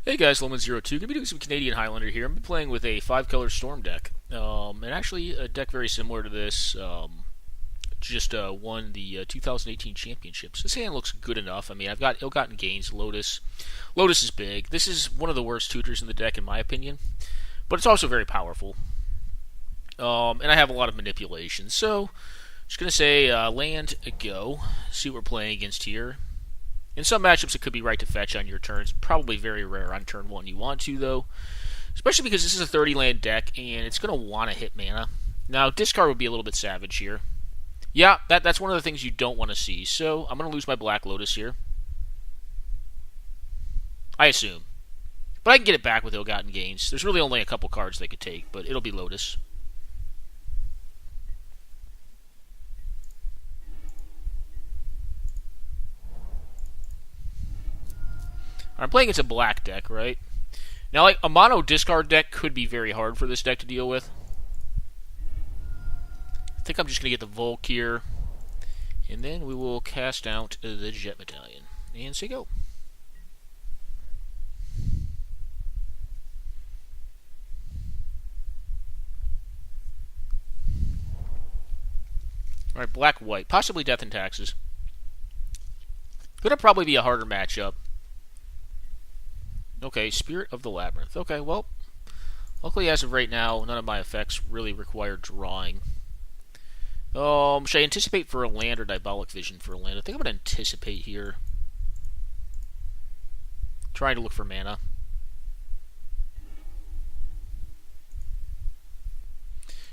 Hey guys, Lemon02. Gonna be doing some Canadian Highlander here. I'm playing with a 5-color Storm deck, and actually a deck very similar to this. Just won the 2018 championships. This hand looks good enough. I mean, I've got ill-gotten gains. Lotus. Lotus is big. This is one of the worst tutors in the deck, in my opinion, but it's also very powerful. And I have a lot of manipulation. So, just gonna say land a go. See what we're playing against here. In some matchups, it could be right to fetch on your turns. Probably very rare on turn 1 you want to, though. Especially because this is a 30-land deck, and it's going to want to hit mana. Now, discard would be a little bit savage here. Yeah, that's one of the things you don't want to see. So, I'm going to lose my Black Lotus here. I assume. But I can get it back with ill-gotten gains. There's really only a couple cards they could take, but it'll be Lotus. I'm playing against a black deck, right? Now, like, a mono discard deck could be very hard for this deck to deal with. I think I'm just going to get the Volk here. And then we will cast out the Jet Battalion. And say go. Alright, black-white. Possibly Death and Taxes. Gonna probably be a harder matchup. Okay, Spirit of the Labyrinth. Okay, well, luckily as of right now, none of my effects really require drawing. Should I anticipate for a land or Diabolic Vision for a land? I think I'm going to anticipate here. Trying to look for mana.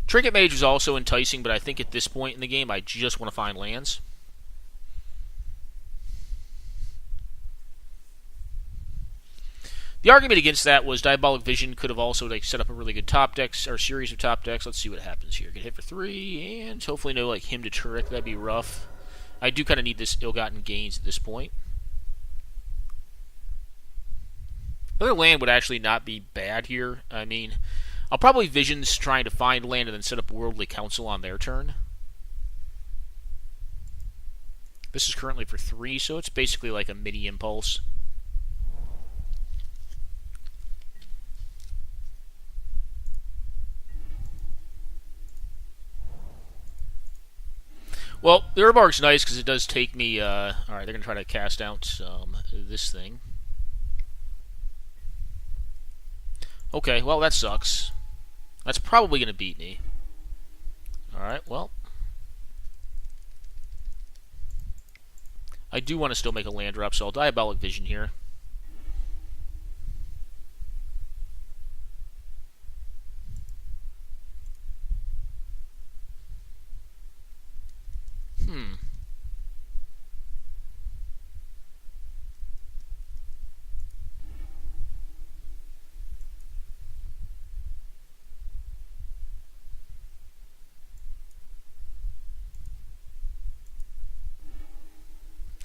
Trinket Mage is also enticing, but I think at this point in the game, I just want to find lands. The argument against that was Diabolic Vision could have also set up a really good top decks or series of top decks. Let's see what happens here. Get hit for 3, and hopefully no him to Turek. That'd be rough. I do kind of need this ill-gotten gains at this point. Another land would actually not be bad here. I mean, I'll probably Visions trying to find land and then set up Worldly Council on their turn. This is currently for 3, so it's basically like a mini Impulse. Well, the Urbark's nice because it does take me... Alright, they're going to try to cast out this thing. Okay, well, that sucks. That's probably going to beat me. Alright, well. I do want to still make a land drop, so I'll Diabolic Vision here.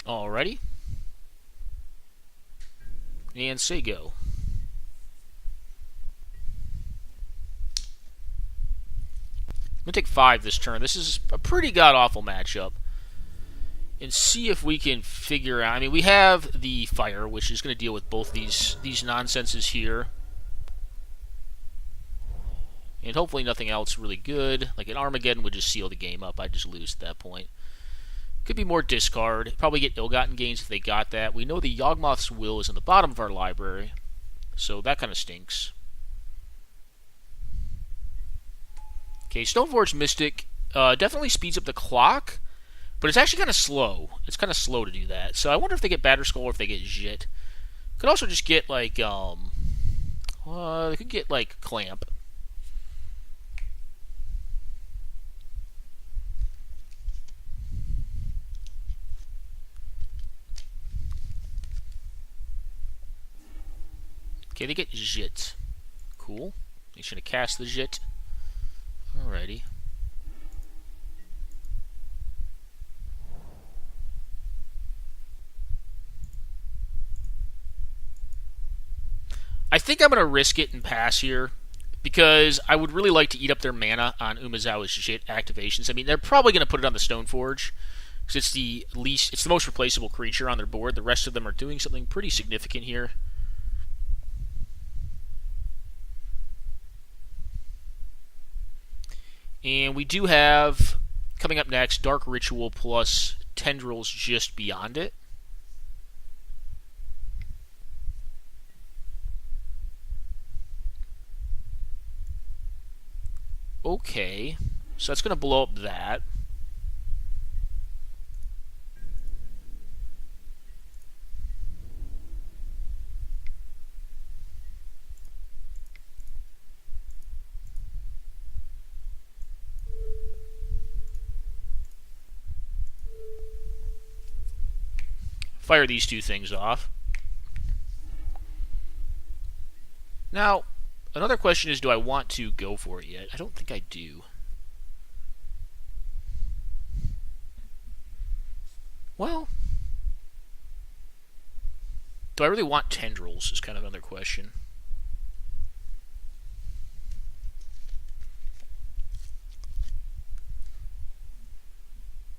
Alrighty. And say go. I'm going to take 5 this turn. This is a pretty god-awful matchup. And see if we can figure out... I mean, we have the Fire, which is going to deal with both these nonsenses here. And hopefully nothing else really good. Like an Armageddon would just seal the game up. I'd just lose at that point. Could be more discard. Probably get ill-gotten gains if they got that. We know the Yawgmoth's Will is in the bottom of our library. So that kind of stinks. Okay, Stoneforge Mystic definitely speeds up the clock, but it's actually kind of slow. It's kind of slow to do that. So I wonder if they get Batterskull or if they get Jit. Could also just get like they could get like Clamp. Okay, they get Jit. Cool. They should have cast the Jit. Alrighty. I think I'm going to risk it and pass here because I would really like to eat up their mana on Umezawa's Jit activations. I mean, they're probably going to put it on the Stoneforge because it's the most replaceable creature on their board. The rest of them are doing something pretty significant here. And we do have, coming up next, Dark Ritual plus Tendrils just beyond it. Okay, so that's going to blow up that. Fire these two things off. Now, another question is, do I want to go for it yet? I don't think I do. Well, do I really want Tendrils is kind of another question.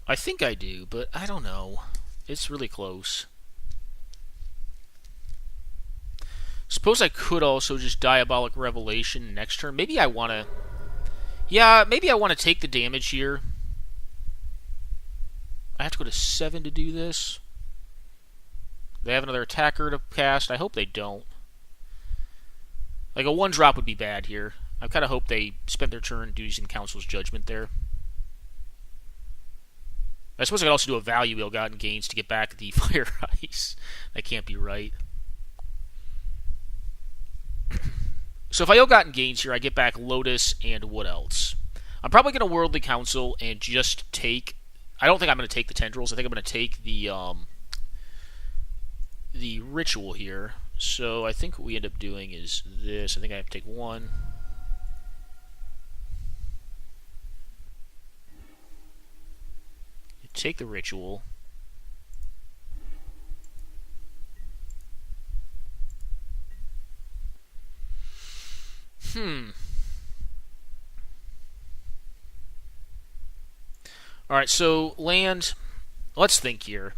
I think I do, but I don't know. It's really close. Suppose I could also just Diabolic Revelation next turn. Maybe I want to... Yeah, maybe I want to take the damage here. I have to go to 7 to do this. They have another attacker to cast. I hope they don't. Like, a 1-drop would be bad here. I kind of hope they spend their turn using Council's Judgment there. I suppose I could also do a value ill-gotten gains to get back the Fire Ice. That can't be right. So if I ill-gotten gains here, I get back Lotus and what else? I'm probably going to Worldly Council and just take... I don't think I'm going to take the Tendrils. I think I'm going to take the Ritual here. So I think what we end up doing is this. I think I have to take 1. Take the Ritual. Alright, so land. Let's think here.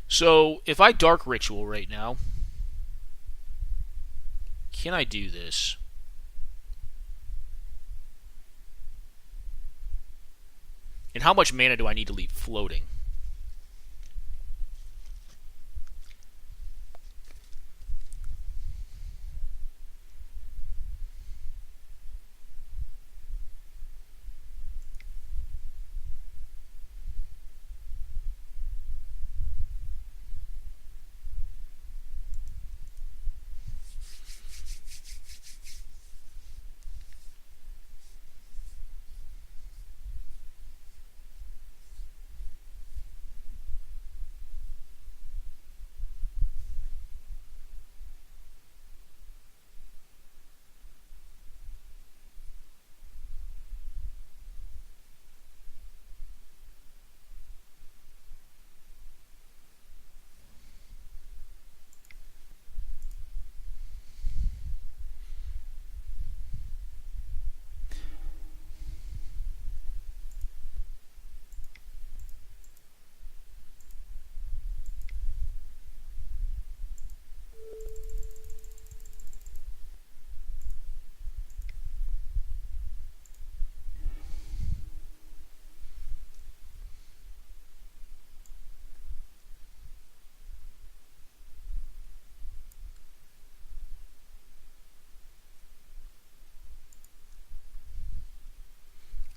So, if I Dark Ritual right now, can I do this? And how much mana do I need to leave floating?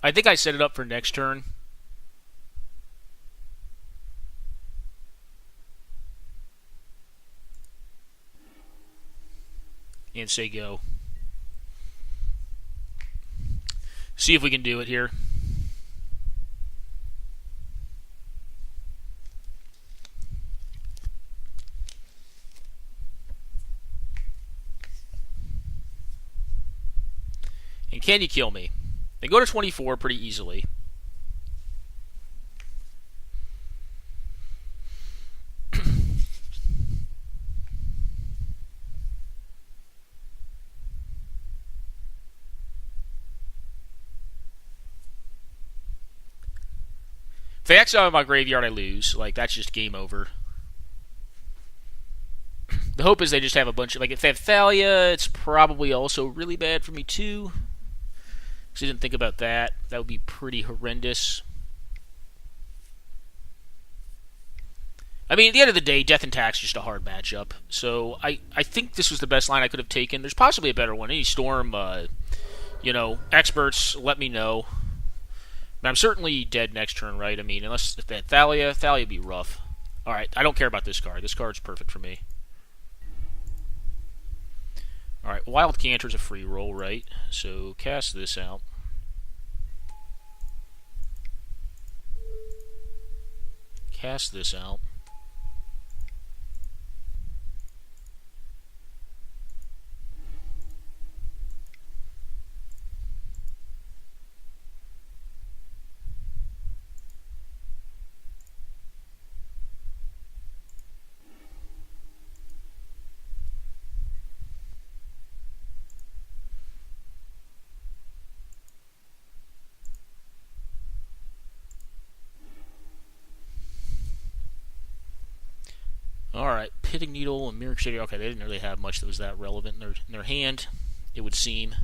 I think I set it up for next turn. And say go. See if we can do it here. And can you kill me? They go to 24 pretty easily. If they exile my graveyard, I lose. Like, that's just game over. hope is they just have a bunch of, like, if they have Thalia, it's probably also really bad for me too. Because I didn't think about that. That would be pretty horrendous. I mean, at the end of the day, Death and Tax is just a hard matchup. So I think this was the best line I could have taken. There's possibly a better one. Any Storm, experts, let me know. But I'm certainly dead next turn, right? I mean, unless if they had Thalia would be rough. Alright, I don't care about this card. This card's perfect for me. Alright, Wild Canter's a free roll, right? So cast this out. Cast this out. Alright, Pitting Needle and Mirror Crusader. Okay, they didn't really have much that was that relevant in their hand, it would seem.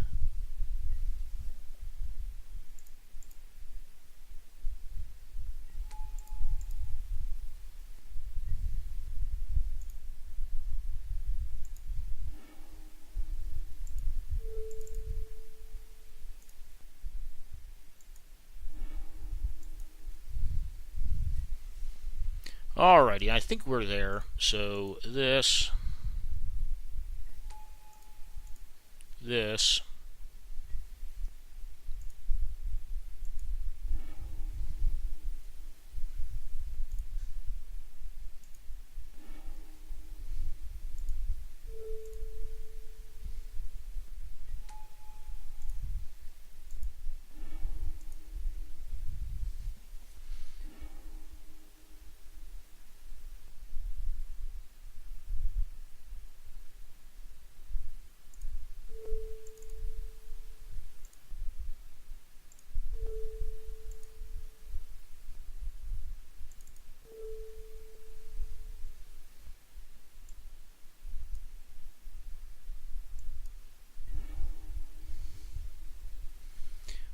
Alrighty, I think we're there. So this.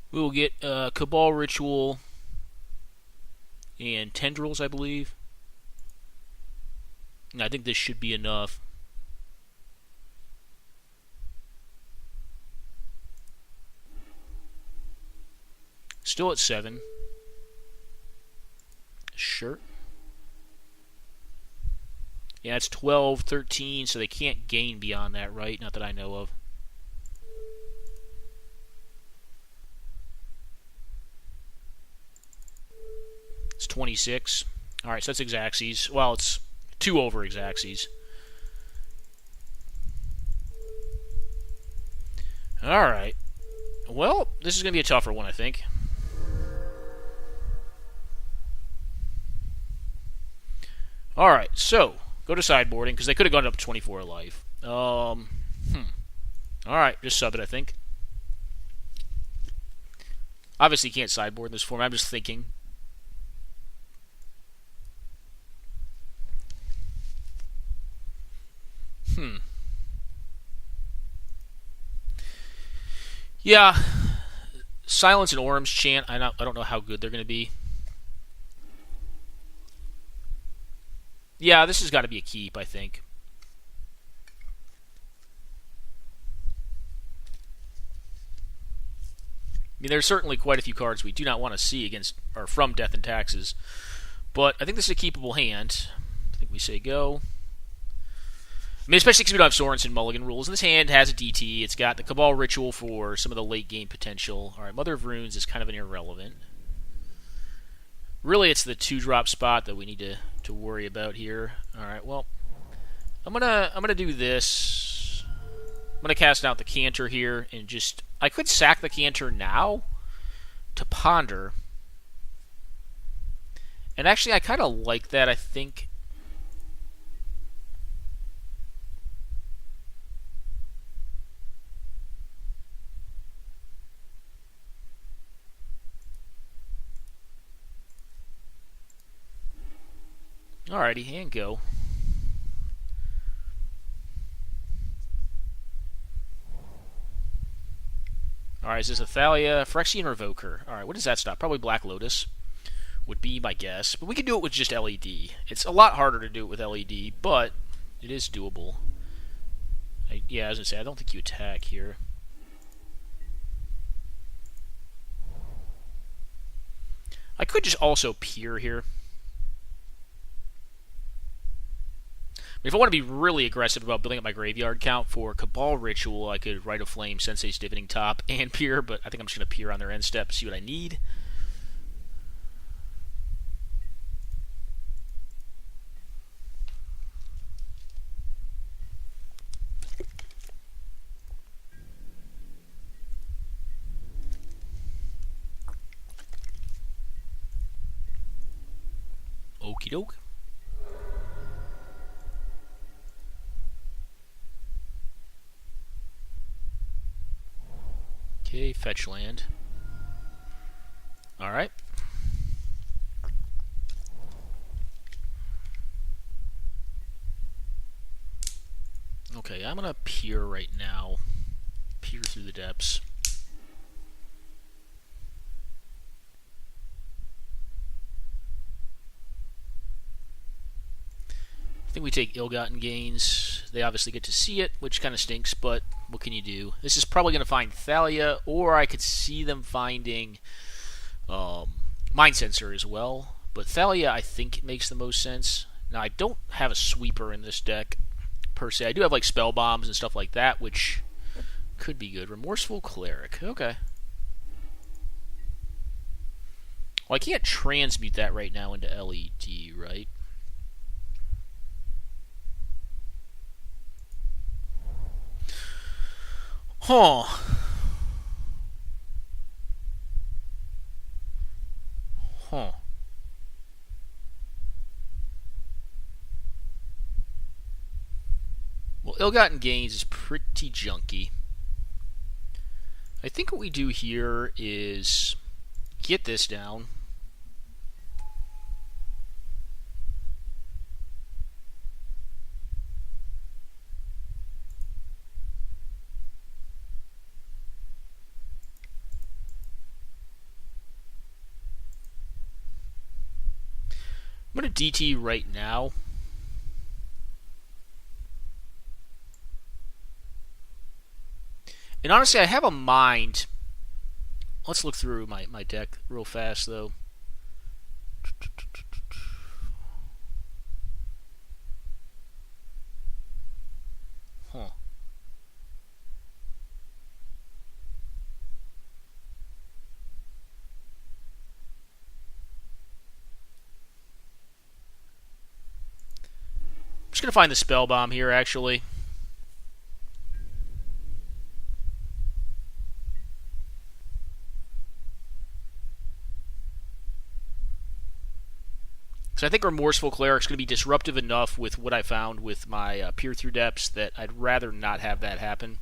We will get Cabal Ritual and Tendrils, I believe. And I think this should be enough. Still at 7. Sure. Yeah, it's 12, 13, so they can't gain beyond that, right? Not that I know of. It's 26. Alright, so that's Xaxes. Well, it's 2 over Xaxes. Alright. Well, this is going to be a tougher one, I think. Alright, so go to sideboarding, because they could have gone up to 24 life. Alright, just sub it, I think. Obviously, you can't sideboard in this form. I'm just thinking. Yeah, Silence and Orm's Chant. I don't know how good they're going to be. Yeah, this has got to be a keep, I think. I mean, there's certainly quite a few cards we do not want to see against or from Death and Taxes, but I think this is a keepable hand. I think we say go. I mean, especially because we don't have Sorensen Mulligan rules. And this hand has a DT. It's got the Cabal Ritual for some of the late game potential. Alright, Mother of Runes is kind of an irrelevant. Really, it's the 2-drop spot that we need to worry about here. Alright, well, I'm gonna do this. I'm gonna cast out the Canter here and just I could sack the Canter now to ponder. And actually I kinda like that, I think. Alrighty, and go. Alright, is this a Thalia? Phyrexian Revoker. Alright, what does that stop? Probably Black Lotus would be my guess. But we can do it with just LED. It's a lot harder to do it with LED, but it is doable. Yeah, I was going to say, I don't think you attack here. I could just also peer here. If I want to be really aggressive about building up my graveyard count for Cabal Ritual, I could Rite of Flame, Sensei's Divining Top, and peer, but I think I'm just going to peer on their end step, see what I need. Okie doke. Okay, fetch land. Alright. Okay, I'm gonna peer right now. Peer through the depths. I think we take Ill-Gotten Gains. They obviously get to see it, which kind of stinks, but what can you do? This is probably going to find Thalia, or I could see them finding Mind Sensor as well. But Thalia, I think, makes the most sense. Now, I don't have a sweeper in this deck, per se. I do have, like, Spell Bombs and stuff like that, which could be good. Remorseful Cleric. Okay. Well, I can't transmute that right now into LED, right? Huh. Huh. Well, Ill-Gotten Gains is pretty junky. I think what we do here is get this down. I'm going to DT right now. And honestly, I have a mind. Let's look through my deck real fast, though. Huh. I'm just going to find the Spell Bomb here, actually. So I think Remorseful Cleric is going to be disruptive enough with what I found with my Peer Through Depths that I'd rather not have that happen.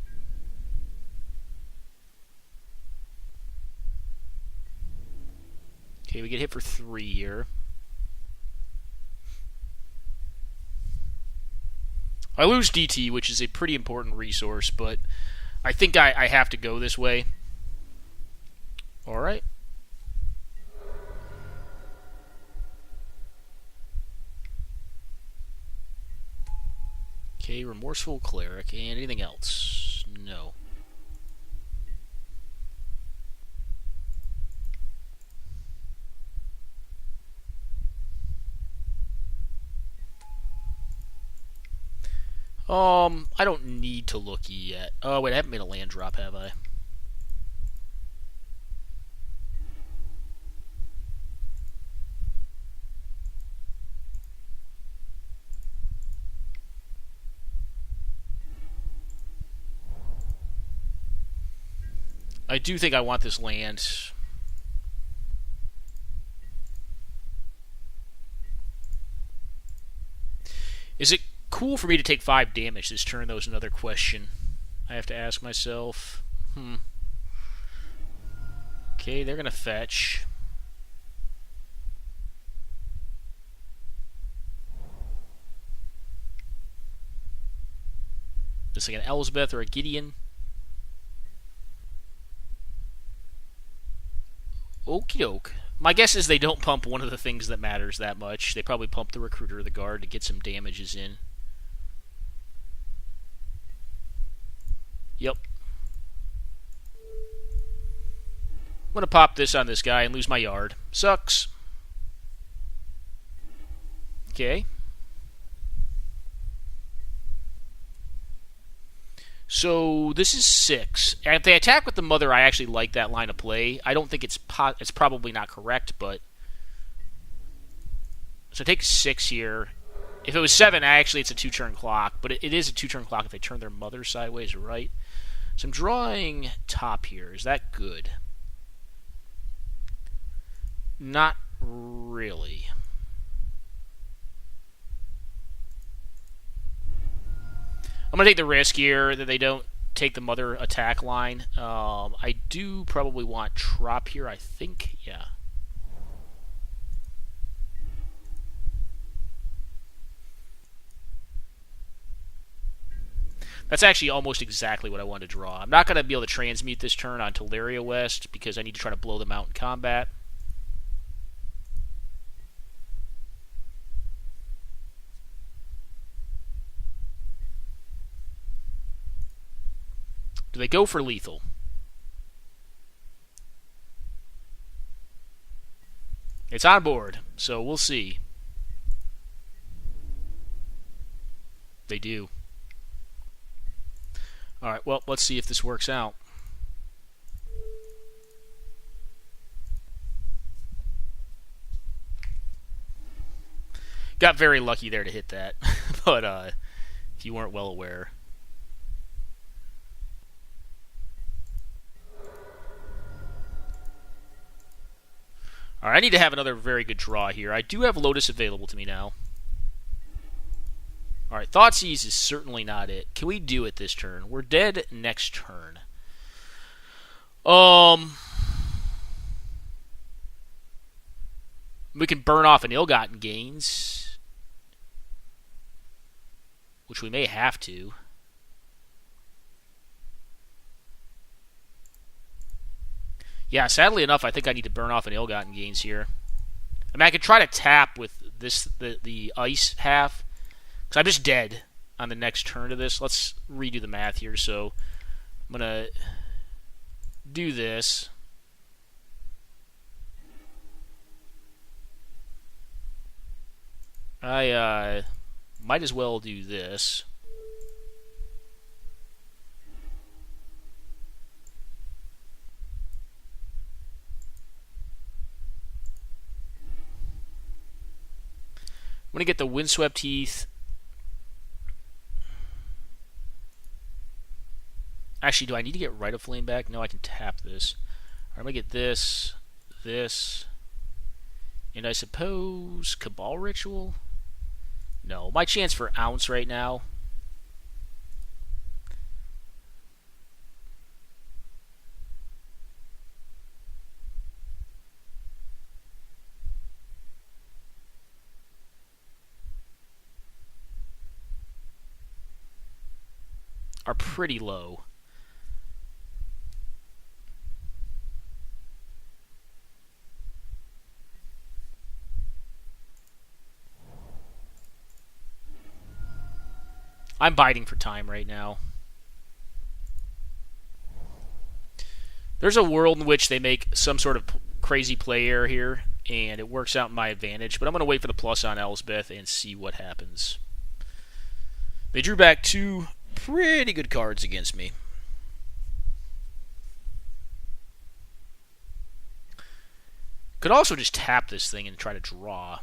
Okay, we get hit for 3 here. I lose DT, which is a pretty important resource, but I think I have to go this way. Alright. Okay, Remorseful Cleric. And anything else? No. I don't need to look yet. Oh, wait, I haven't made a land drop, have I? I do think I want this land. Is it cool for me to take 5 damage this turn, though, is another question I have to ask myself. Okay, they're going to fetch. Just like an Elsbeth or a Gideon. Okie doke. My guess is they don't pump one of the things that matters that much. They probably pump the recruiter or the guard to get some damages in. Yep. I'm going to pop this on this guy and lose my yard. Sucks. Okay. So this is 6. And if they attack with the mother, I actually like that line of play. I don't think it's probably not correct, but so I take 6 here. If it was 7, actually it's a 2-turn clock, but it is a 2-turn clock if they turn their mother sideways or right. So I'm drawing top here. Is that good? Not really. I'm going to take the risk here that they don't take the mother attack line. I do probably want trop here, I think. Yeah. That's actually almost exactly what I wanted to draw. I'm not going to be able to transmute this turn on Teleria West because I need to try to blow them out in combat. Do they go for lethal? It's on board, so we'll see. They do. Alright, well, let's see if this works out. Got very lucky there to hit that, but if you weren't well aware. Alright, I need to have another very good draw here. I do have Lotus available to me now. Alright, Thoughtseize is certainly not it. Can we do it this turn? We're dead next turn. We can burn off an ill-gotten gains, which we may have to. Yeah, sadly enough, I think I need to burn off an ill-gotten gains here. I mean, I could try to tap with this the ice half, because I'm just dead on the next turn of this. Let's redo the math here. So I'm going to do this. I might as well do this. I'm going to get the Windswept Heath. Actually, do I need to get Rite of Flame back? No, I can tap this. Right, I'm going to get this, and I suppose Cabal Ritual? No, my chance for Ounce right now. Are pretty low. I'm biding for time right now. There's a world in which they make some sort of crazy play error here, and it works out in my advantage, but I'm going to wait for the plus on Elsbeth and see what happens. They drew back 2 pretty good cards against me. Could also just tap this thing and try to draw.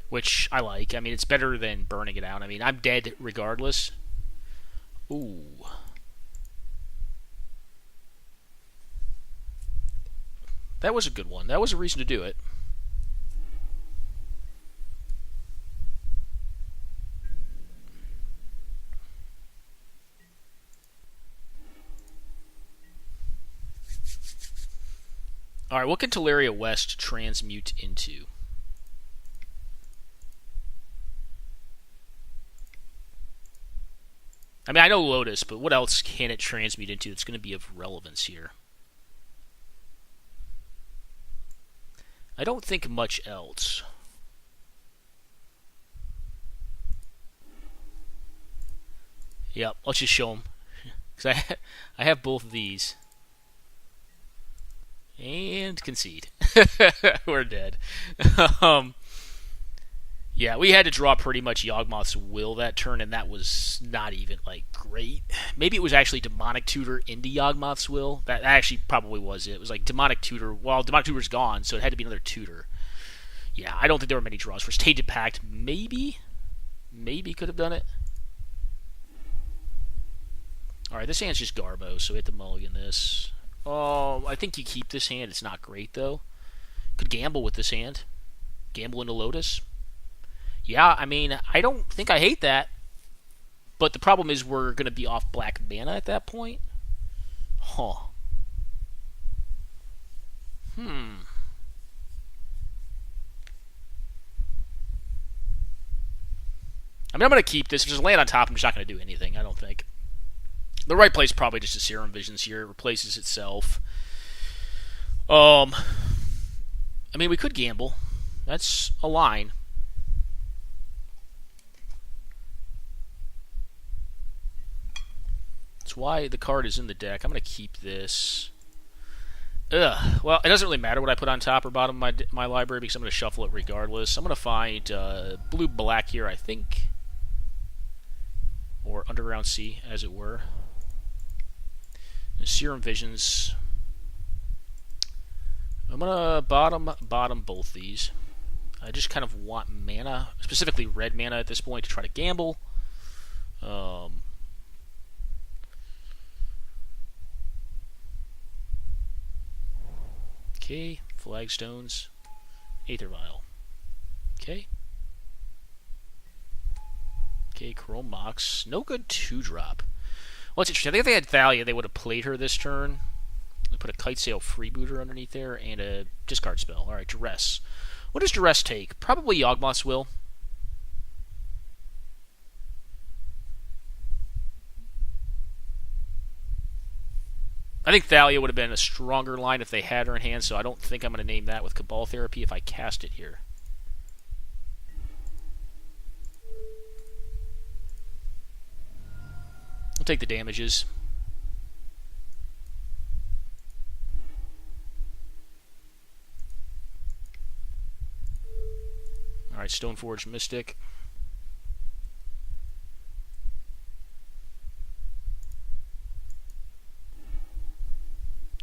Which I like. I mean, it's better than burning it out. I mean, I'm dead regardless. Ooh. That was a good one. That was a reason to do it. Alright, what can Teleria West transmute into? I mean, I know Lotus, but what else can it transmute into that's going to be of relevance here? I don't think much else. Yep, let's just show them. Because I have both of these. And concede. We're dead. Yeah, we had to draw pretty much Yawgmoth's Will that turn, and that was not even, like, great. Maybe it was actually Demonic Tutor into Yawgmoth's Will. That actually probably was it. It was like Demonic Tutor. Well, Demonic Tutor's gone, so it had to be another Tutor. Yeah, I don't think there were many draws. For Tainted Pact, maybe could have done it. Alright, this hand's just Garbo, so we have to mulligan this. Oh, I think you keep this hand. It's not great, though. Could gamble with this hand. Gamble into Lotus. Yeah, I mean, I don't think I hate that. But the problem is we're going to be off black mana at that point. Huh. I mean, I'm going to keep this. If there's land on top, I'm just not going to do anything, I don't think. The right play is probably just a Serum Visions here. It replaces itself. I mean, we could gamble. That's a line. That's why the card is in the deck. I'm going to keep this. Ugh. Well, it doesn't really matter what I put on top or bottom of my library because I'm going to shuffle it regardless. I'm going to find blue-black here, I think. Or Underground Sea, as it were. And Serum Visions. I'm going to bottom both these. I just kind of want mana, specifically red mana at this point, to try to gamble. Okay, Flagstones, Aether Vial. Okay. Okay, Chrome Mox. No good 2-drop. Well, it's interesting. I think if they had Thalia, they would have played her this turn. They put a Kitesail Freebooter underneath there and a discard spell. Alright, Duress. What does Duress take? Probably Yawgmoth's Will. I think Thalia would have been a stronger line if they had her in hand, so I don't think I'm going to name that with Cabal Therapy if I cast it here. I'll take the damages. Alright, Stoneforge Mystic.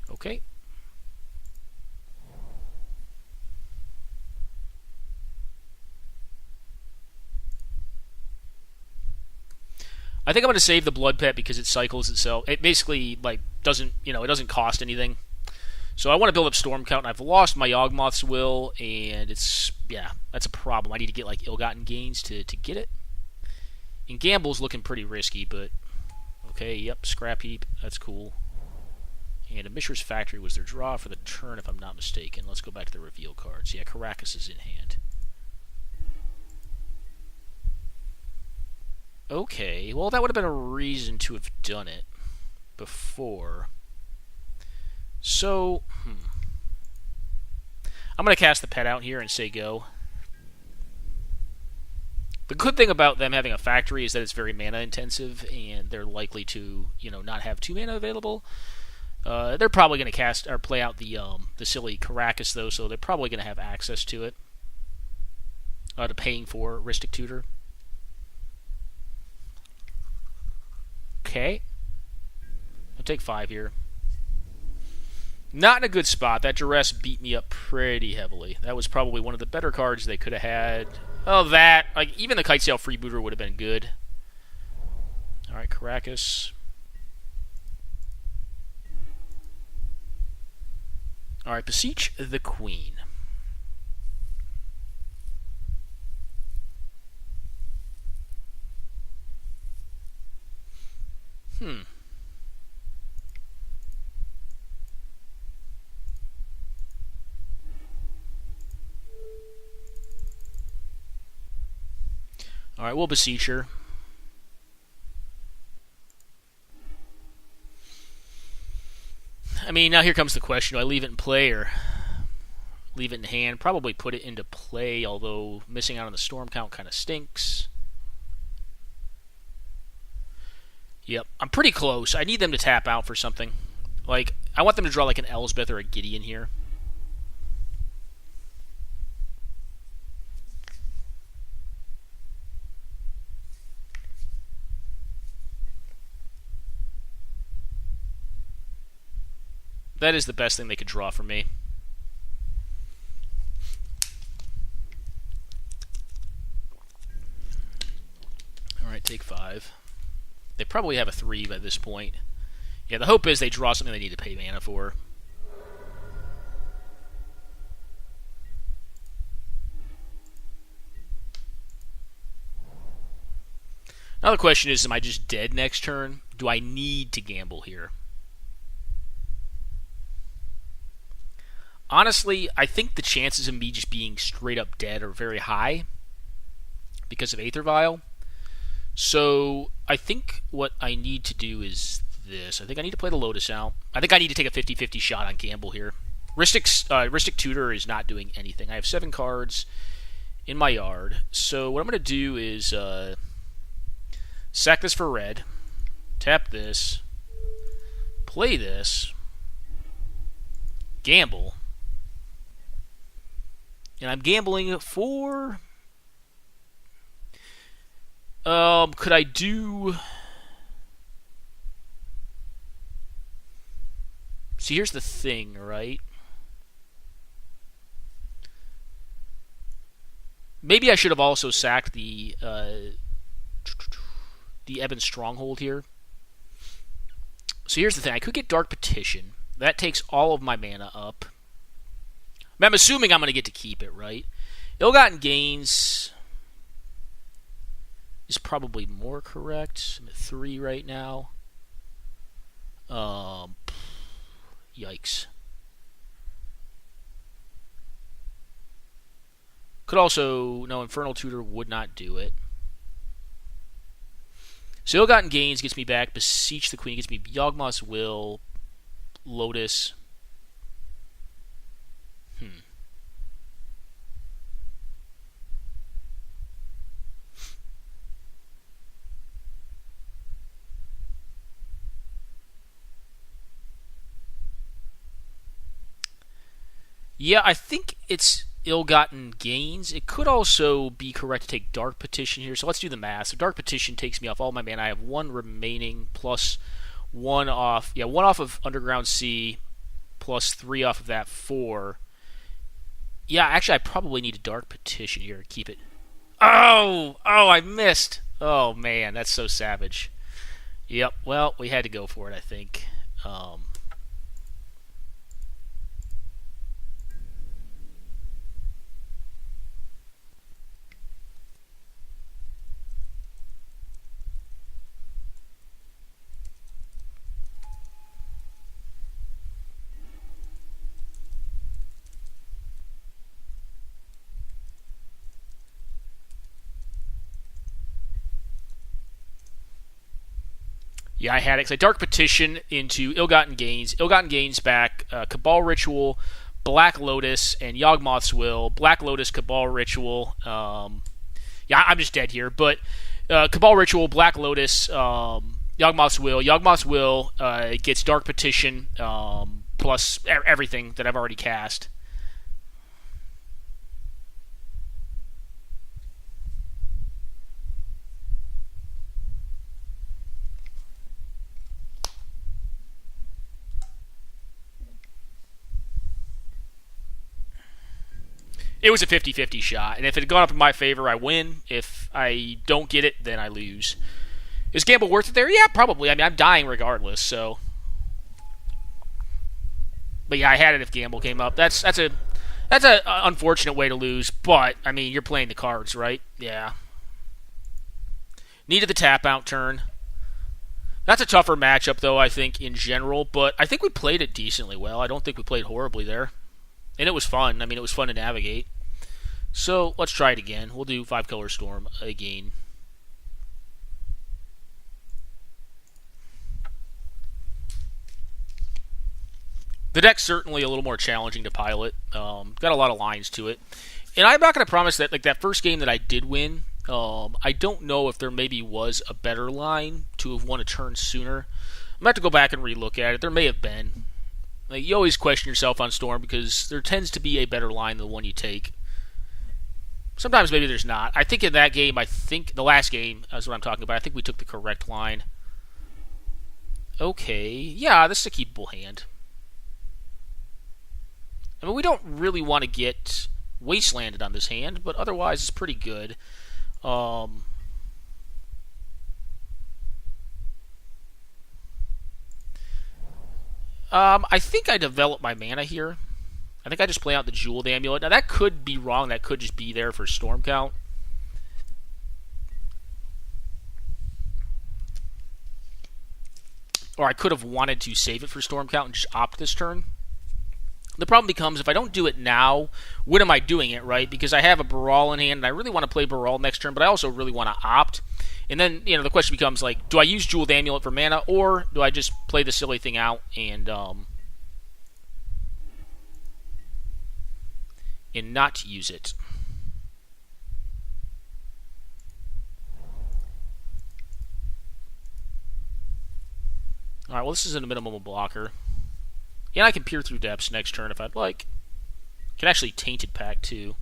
Okay. I think I'm going to save the Blood Pet because it cycles itself. It basically like doesn't, it doesn't cost anything. So I want to build up Storm Count, and I've lost my Yawgmoth's Will, and that's a problem. I need to get like Ill-Gotten Gains to get it. And Gamble's looking pretty risky, but okay, yep, Scrap Heap, that's cool. And a Mishra's Factory was their draw for the turn, if I'm not mistaken. Let's go back to the reveal cards. Yeah, Caracas is in hand. Okay, well, that would have been a reason to have done it before. So, I'm going to cast the pet out here and say go. The good thing about them having a factory is that it's very mana intensive, and they're likely to, not have 2 mana available. They're probably going to cast or play out the silly Caracas, though, so they're probably going to have access to it. To paying for Ristic Tutor. Okay. I'll take 5 here. Not in a good spot. That Duress beat me up pretty heavily. That was probably one of the better cards they could have had. Oh, that. Like, even the Kitesail Freebooter would have been good. Alright, Caracas. Alright, Beseech the Queen. Alright, we'll Beseech her. I mean, now here comes the question. Do I leave it in play or leave it in hand? Probably put it into play, although missing out on the storm count kind of stinks. Yep, I'm pretty close. I need them to tap out for something. Like, I want them to draw like an Elsbeth or a Gideon here. That is the best thing they could draw for me. Alright, take 5. They probably have a 3 by this point. Yeah, the hope is they draw something they need to pay mana for. Now the question is, am I just dead next turn? Do I need to gamble here? Honestly, I think the chances of me just being straight up dead are very high because of Aether Vial. So I think what I need to do is this. I think I need to play the Lotus out. I think I need to take a 50-50 shot on gamble here. Rhystic Tutor is not doing anything. I have 7 cards in my yard. So what I'm going to do is sack this for red, tap this, play this, gamble. And I'm gambling for... could I do... See, here's the thing, right? Maybe I should have also sacked the Ebon Stronghold here. So here's the thing. I could get Dark Petition. That takes all of my mana up. I'm assuming I'm going to get to keep it, right? Ill-Gotten Gains is probably more correct. I'm at 3 right now. Yikes. Could also... No, Infernal Tutor would not do it. So Ill-Gotten Gains gets me back. Beseech the Queen gets me Yawgmoth's Will. Lotus. Yeah, I think it's Ill-Gotten Gains. It could also be correct to take Dark Petition here. So let's do the math. So Dark Petition takes me off all my mana. I have 1 remaining plus 1 off. Yeah, 1 off of Underground Sea plus 3 off of that 4. Yeah, actually, I probably need a Dark Petition here to keep it. Oh, I missed. Oh, man, that's so savage. Yep, well, we had to go for it, I think. Yeah, I had it. 'Cause I Dark Petition into Ill-Gotten Gains. Ill-Gotten Gains back. Cabal Ritual, Black Lotus, and Yawgmoth's Will. Black Lotus, Cabal Ritual. Yeah, I'm just dead here. But Cabal Ritual, Black Lotus, Yawgmoth's Will. Yawgmoth's Will gets Dark Petition plus everything that I've already cast. It was a 50-50 shot, and if it had gone up in my favor, I win. If I don't get it, then I lose. Is gamble worth it there? Yeah, probably. I mean, I'm dying regardless, so... But yeah, I had it if gamble came up. That's a unfortunate way to lose, but, I mean, you're playing the cards, right? Yeah. Needed the tap-out turn. That's a tougher matchup, though, I think, in general, but I think we played it decently well. I don't think we played horribly there. And it was fun. I mean, it was fun to navigate. So, let's try it again. We'll do 5-color Storm again. The deck's certainly a little more challenging to pilot. Got a lot of lines to it. And I'm not going to promise that, like that first game that I did win, I don't know if there maybe was a better line to have won a turn sooner. I'm going to have to go back and relook at it. There may have been. Like, you always question yourself on Storm because there tends to be a better line than the one you take. Sometimes maybe there's not. I think in that game, the last game, that's what I'm talking about, I think we took the correct line. Okay, yeah, this is a keepable hand. I mean, we don't really want to get wastelanded on this hand, but otherwise it's pretty good. I think I developed my mana here. I think I just play out the Jeweled Amulet. Now, that could be wrong. That could just be there for Storm count. Or I could have wanted to save it for Storm count and just opt this turn. The problem becomes, if I don't do it now, when am I doing it, right? Because I have a Baral in hand, and I really want to play Baral next turn, but I also really want to opt. And then, the question becomes, like, do I use Jeweled Amulet for mana, or do I just play the silly thing out and not use it? Alright, well, this is a minimum of blocker. And I can peer through depths next turn if I'd like. Can actually Tainted Pact, too.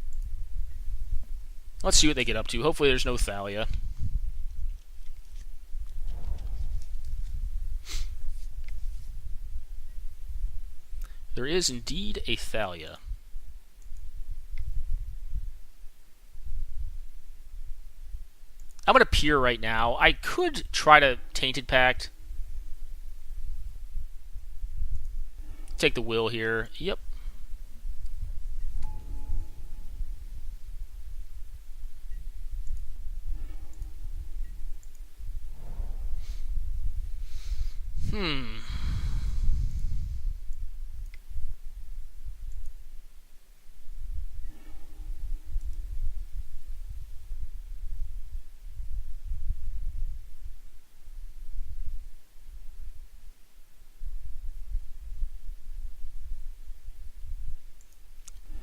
Let's see what they get up to. Hopefully there's no Thalia. There is indeed a Thalia. I'm going to peer right now. I could try to Tainted Pact. Take the will here. Yep.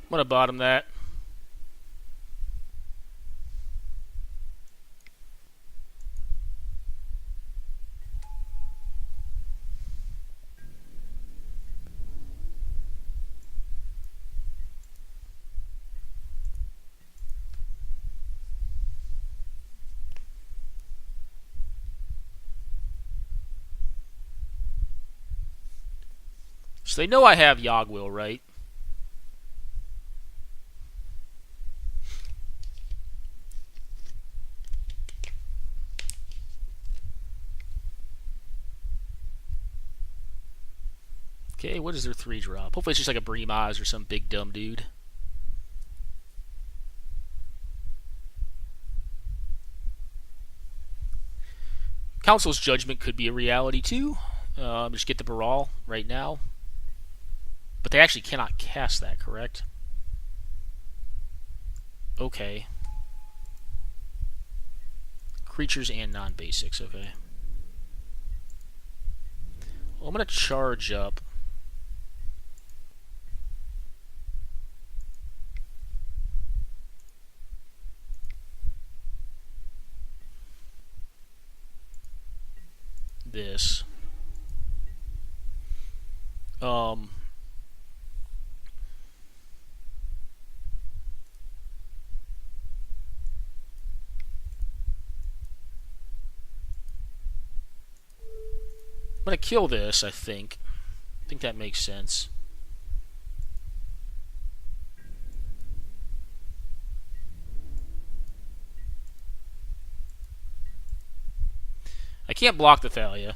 I'm going to bottom that. So they know I have Yogwill, right? Okay, what is their 3-drop? Hopefully it's just like a Breemaz or some big dumb dude. Council's Judgment could be a reality too. Just get the Baral right now. But they actually cannot cast that, correct? Okay. Creatures and non-basics, okay. Well, I'm going to charge up. This. I'm going to kill this, I think. I think that makes sense. I can't block the Thalia.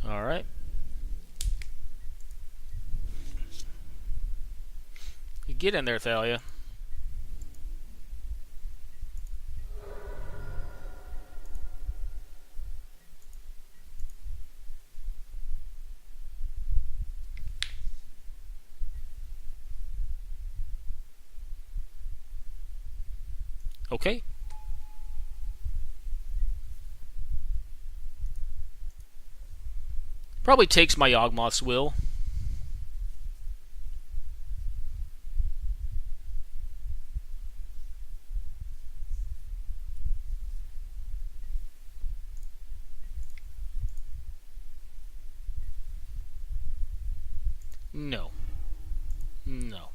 Alright. You get in there, Thalia. Okay. Probably takes my Yawgmoth's Will. No. No.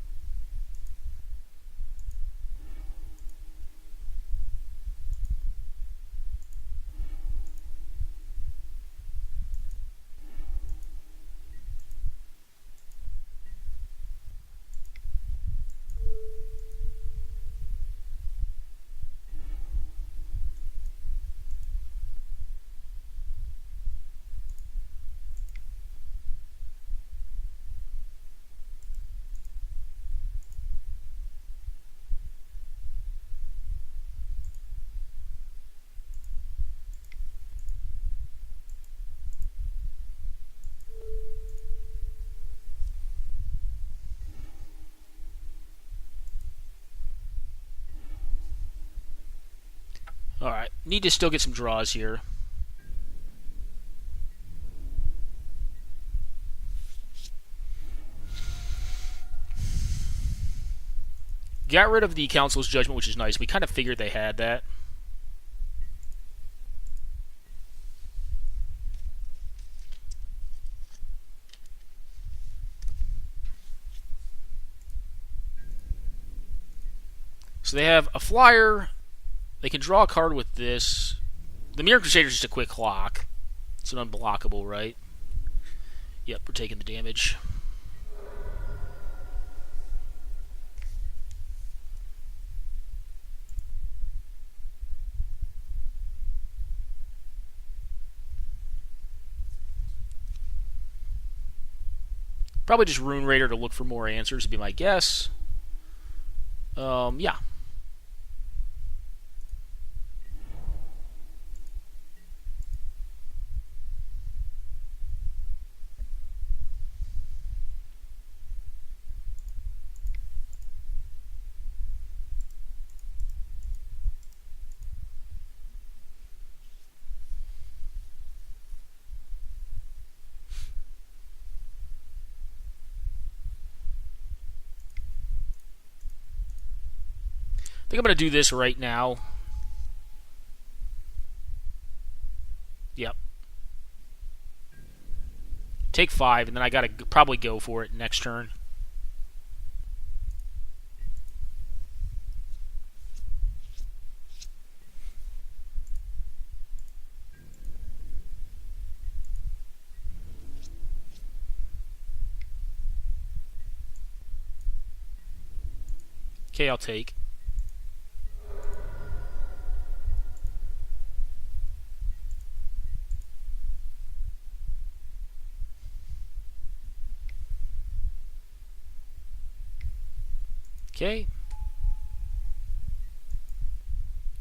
Alright, need to still get some draws here. Got rid of the Council's Judgment, which is nice. We kind of figured they had that. So they have a flyer. They can draw a card with this. The Mirror Crusader is just a quick clock. It's an unblockable, right? Yep, we're taking the damage. Probably just Rune Raider to look for more answers would be my guess. Yeah. I think I'm going to do this right now. Yep. Take 5, and then I got to probably go for it next turn. Okay, I'll take. Okay.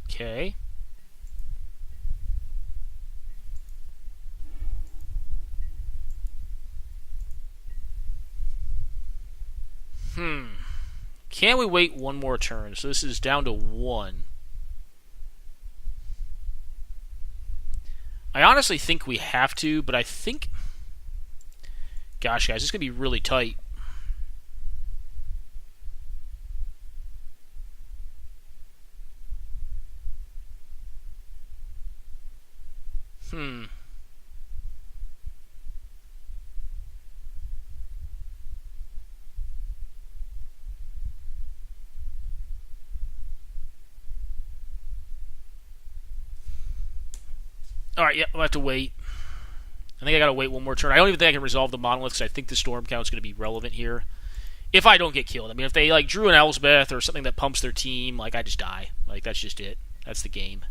Okay. Can we wait one more turn? So this is down to 1. I honestly think we have to, but I think... Gosh, guys, this is going to be really tight. Alright, yeah, I'll have to wait. I think I gotta wait one more turn. I don't even think I can resolve the monolith because I think the storm count's gonna be relevant here. If I don't get killed. I mean, if they like drew an Elsbeth or something that pumps their team, like I just die. Like that's just it. That's the game.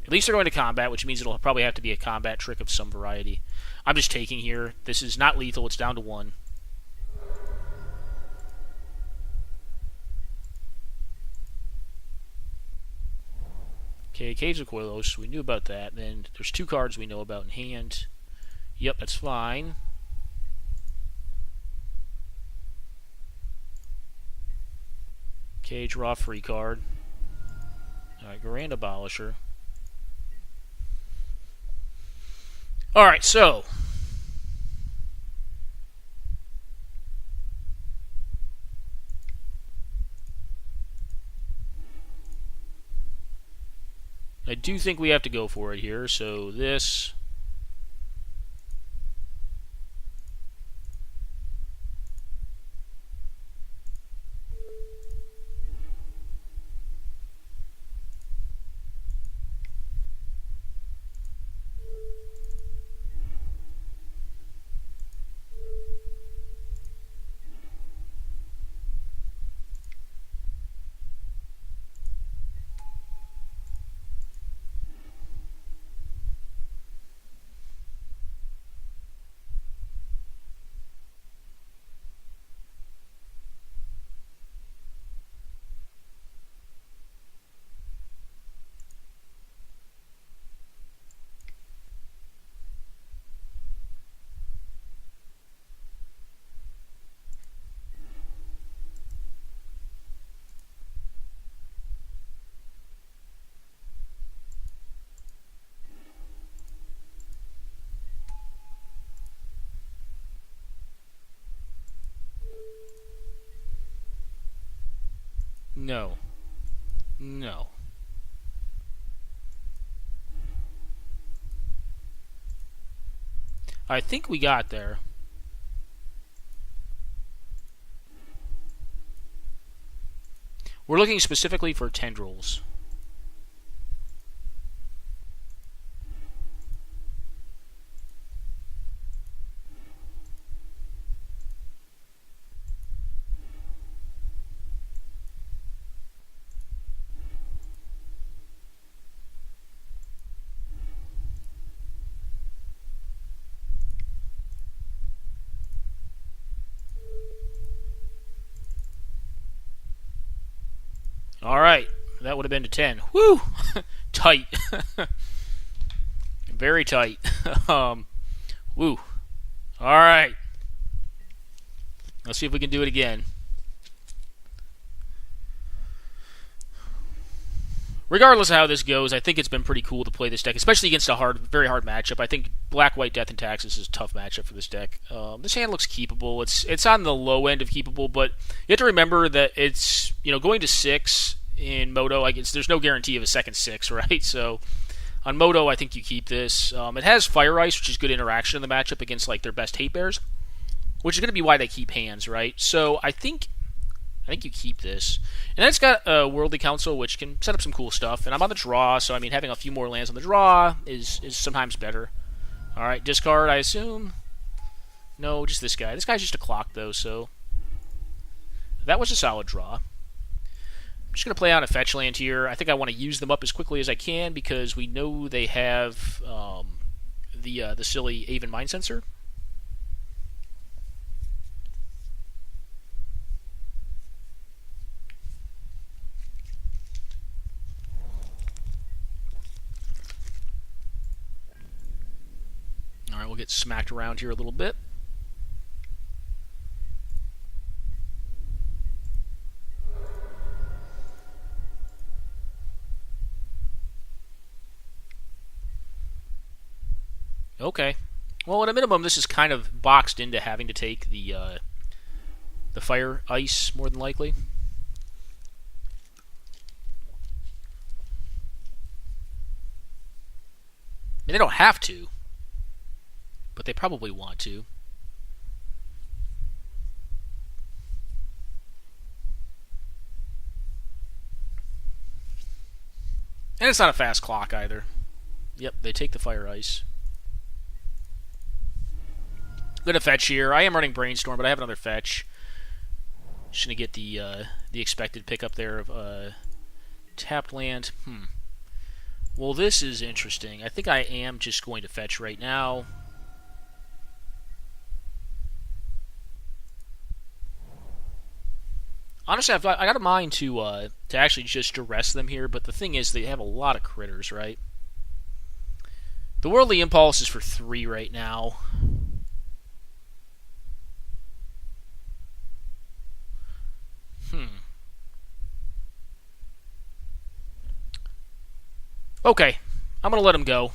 At least they're going to combat, which means it'll probably have to be a combat trick of some variety. I'm just taking here. This is not lethal. It's down to 1. Okay, Caves of Koilos. We knew about that. Then there's 2 cards we know about in hand. Yep, that's fine. Okay, draw a free card. Alright, Grand Abolisher. Alright, so I do think we have to go for it here. So this. No. No. I think we got there. We're looking specifically for tendrils. Alright. That would have been to 10. Woo! Tight. Very tight. Woo. Alright. Let's see if we can do it again. Regardless of how this goes, I think it's been pretty cool to play this deck, especially against a very hard matchup. I think Black-White Death and Taxes is a tough matchup for this deck. This hand looks keepable. It's on the low end of keepable, but you have to remember that it's going to 6 in Moto. There's no guarantee of a second 6, right? So on Moto, I think you keep this. It has Fire Ice, which is good interaction in the matchup against their best Hate Bears, which is going to be why they keep hands, right? So I think you keep this. And then it's got a Worldly Council, which can set up some cool stuff. And I'm on the draw, so having a few more lands on the draw is sometimes better. Alright, discard, I assume. No, just this guy. This guy's just a clock, though, so that was a solid draw. I'm just going to play on a fetch land here. I think I want to use them up as quickly as I can because we know they have the silly Aven Mind Sensor. Alright, we'll get smacked around here a little bit. Okay. Well, at a minimum, this is kind of boxed into having to take the Fire Ice, more than likely. They don't have to, but they probably want to. And it's not a fast clock either. Yep, they take the Fire Ice. I'm going to fetch here. I am running Brainstorm, but I have another fetch. Just going to get the expected pickup there of tapped land. Well, this is interesting. I think I am just going to fetch right now. Honestly, I got a mind to actually just arrest them here, but the thing is, they have a lot of critters, right? The Worldly Impulse is for 3 right now. Okay, I'm going to let him go.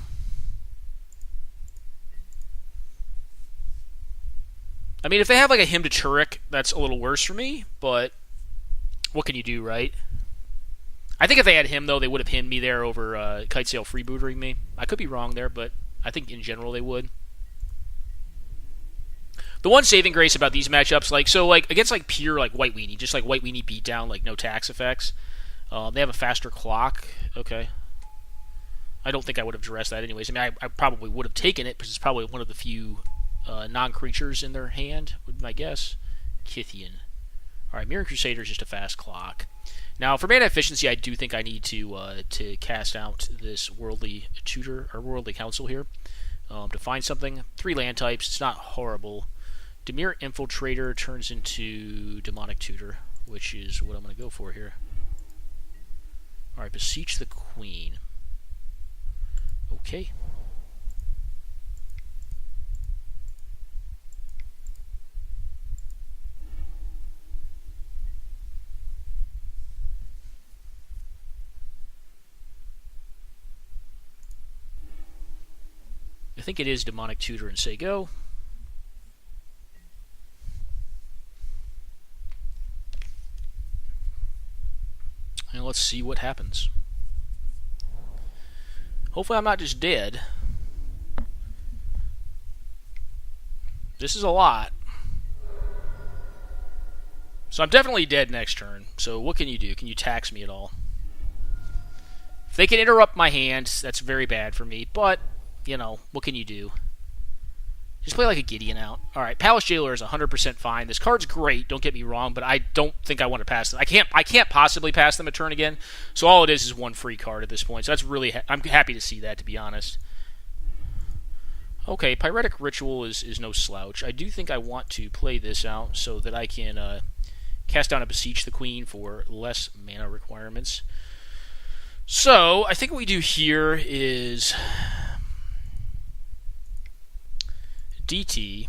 I mean, if they have like a hymn to Turek, that's a little worse for me, but what can you do, right? I think if they had him, though, they would have himmed me there over Kitesail freebootering me. I could be wrong there, but I think in general they would. The one saving grace about these matchups, like against like pure like White Weenie, just like White Weenie beatdown, like no tax effects. They have a faster clock. Okay. I don't think I would have addressed that anyways. I mean, I probably would have taken it because it's probably one of the few non-creatures in their hand, would be my guess. Kithian. Alright, Mirror Crusader is just a fast clock. Now, for mana efficiency, I do think I need to cast out this Worldly Tutor, or Worldly Council here, to find something. 3 land types, it's not horrible. Dimir Infiltrator turns into Demonic Tutor, which is what I'm going to go for here. Alright, Beseech the Queen. Okay. I think it is Demonic Tutor and say go. And let's see what happens. Hopefully I'm not just dead. This is a lot. So I'm definitely dead next turn. So what can you do? Can you tax me at all? If they can interrupt my hand, that's very bad for me. But, you know, what can you do? Just play like a Gideon out. Alright, Palace Jailer is 100% fine. This card's great, don't get me wrong, but I don't think I want to pass them. I can't possibly pass them a turn again. So all it is one free card at this point. So that's really... I'm happy to see that, to be honest. Okay, Pyretic Ritual is no slouch. I do think I want to play this out so that I can cast down a Beseech the Queen for less mana requirements. So, I think what we do here is... DT,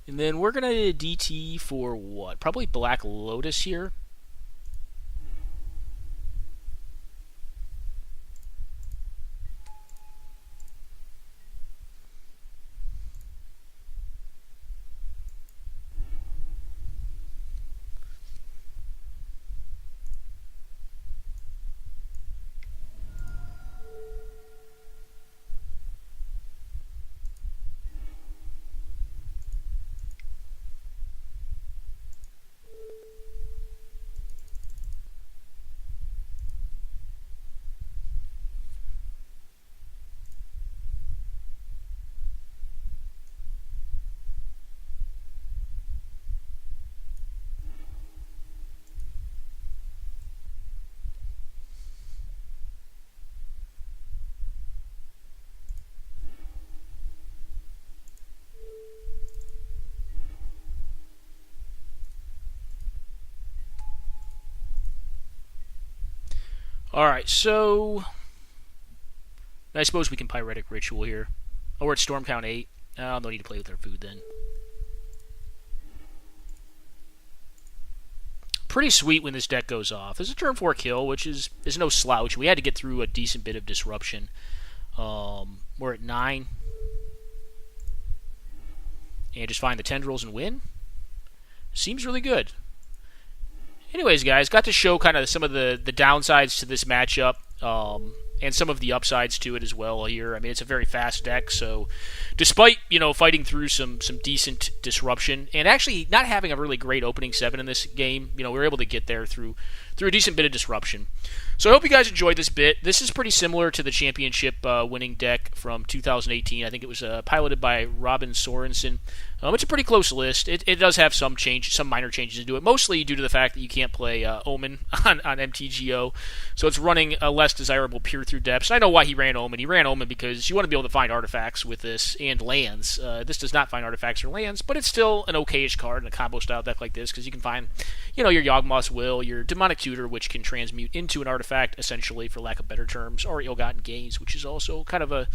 and then we're going to DT for what? Probably Black Lotus here. Alright, so... I suppose we can Pyretic Ritual here. Oh, we're at Storm Count 8. Oh, no need to play with their food then. Pretty sweet when this deck goes off. There's a turn 4 kill, which is no slouch. We had to get through a decent bit of disruption. We're at 9. And just find the tendrils and win. Seems really good. Anyways, guys, got to show kind of some of the downsides to this matchup, and some of the upsides to it as well here. I mean, it's a very fast deck, so despite, you know, fighting through some decent disruption, and actually not having a really great opening 7 in this game, you know, we were able to get there through a decent bit of disruption. So I hope you guys enjoyed this bit. This is pretty similar to the championship winning deck from 2018. I think it was piloted by Robin Sorensen. It's a pretty close list. It does have some minor changes to it, mostly due to the fact that you can't play Omen on MTGO, so it's running a less desirable Peer Through Depths. I know why he ran Omen. He ran Omen because you want to be able to find artifacts with this and lands. This does not find artifacts or lands, but it's still an okay-ish card in a combo-style deck like this because you can find, you know, your Yawgmoth's Will, your Demonic Tutor, which can transmute into an artifact, essentially, for lack of better terms, or Ill-Gotten Gains, which is also kind of a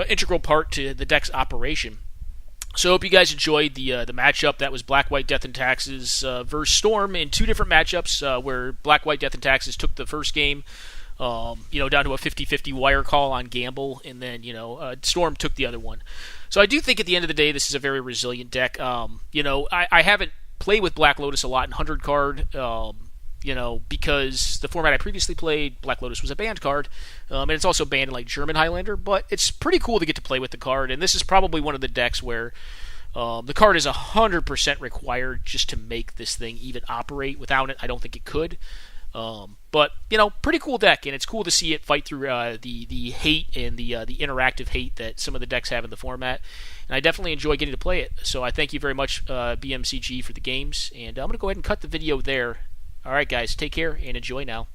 integral part to the deck's operation. So I hope you guys enjoyed the matchup. That was Black, White, Death, and Taxes versus Storm in 2 different matchups where Black, White, Death, and Taxes took the first game. down to a 50-50 wire call on gamble, and then Storm took the other one. So I do think at the end of the day, this is a very resilient deck. I haven't played with Black Lotus a lot in 100 card. Because the format I previously played, Black Lotus was a banned card, and it's also banned in like German Highlander, but it's pretty cool to get to play with the card, and this is probably one of the decks where the card is 100% required just to make this thing even operate. Without it, I don't think it could. But pretty cool deck, and it's cool to see it fight through the hate and the interactive hate that some of the decks have in the format. And I definitely enjoy getting to play it. So I thank you very much, BMCG, for the games, and I'm going to go ahead and cut the video there. All right, guys, take care and enjoy now.